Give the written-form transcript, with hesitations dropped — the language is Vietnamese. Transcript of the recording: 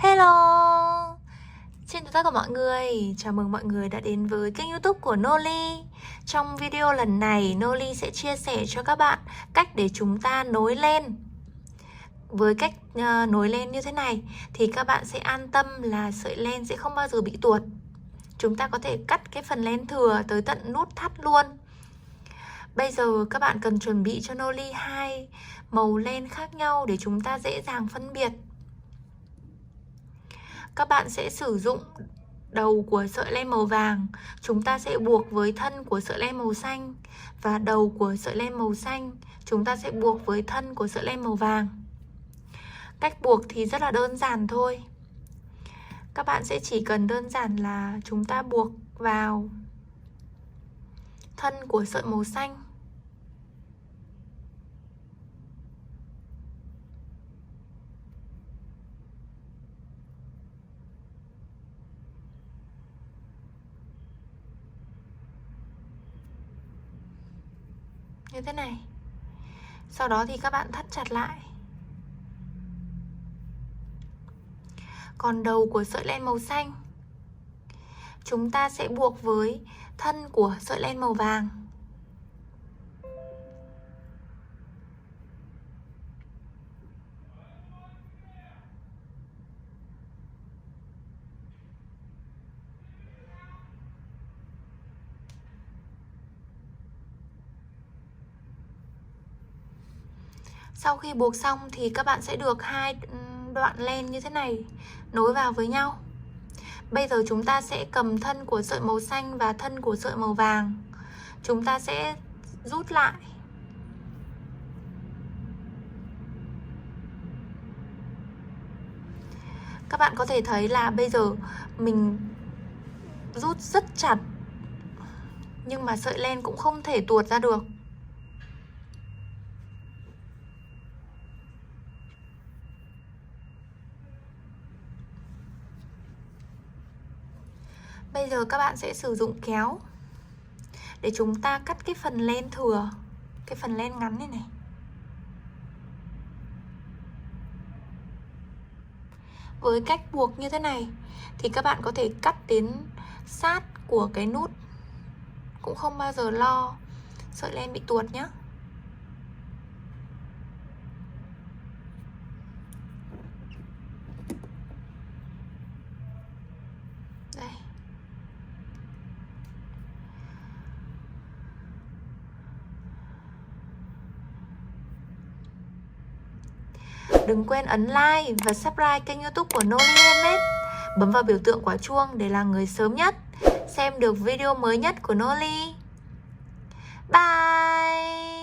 Hello! Xin chào tất cả mọi người, chào mừng mọi người đã đến với kênh YouTube của Noli. Trong video lần này, Noli sẽ chia sẻ cho các bạn cách để chúng ta nối len. Với cách nối len như thế này thì các bạn sẽ an tâm là sợi len sẽ không bao giờ bị tuột. Chúng ta có thể cắt cái phần len thừa tới tận nút thắt luôn. Bây giờ các bạn cần chuẩn bị cho Noli 2 màu len khác nhau để chúng ta dễ dàng phân biệt. Các bạn sẽ sử dụng đầu của sợi len màu vàng, chúng ta sẽ buộc với thân của sợi len màu xanh, và đầu của sợi len màu xanh chúng ta sẽ buộc với thân của sợi len màu vàng. Cách buộc thì rất là đơn giản thôi. Các bạn sẽ chỉ cần đơn giản là chúng ta buộc vào thân của sợi màu xanh. Như thế này. Sau đó thì các bạn thắt chặt lại. Còn đầu của sợi len màu xanh chúng ta sẽ buộc với thân của sợi len màu vàng. Sau khi buộc xong thì các bạn sẽ được 2 đoạn len như thế này nối vào với nhau. Bây giờ chúng ta sẽ cầm thân của sợi màu xanh và thân của sợi màu vàng. Chúng ta sẽ rút lại. Các bạn có thể thấy là bây giờ mình rút rất chặt, nhưng mà sợi len cũng không thể tuột ra được. Bây giờ các bạn sẽ sử dụng kéo để chúng ta cắt cái phần len thừa, cái phần len ngắn này này. Với cách buộc như thế này thì các bạn có thể cắt đến sát của cái nút, cũng không bao giờ lo sợi len bị tuột nhé. Đây. Đừng quên ấn like và subscribe kênh YouTube của Noli Handmade. Bấm vào biểu tượng quả chuông để là người sớm nhất xem được video mới nhất của Noli. Bye!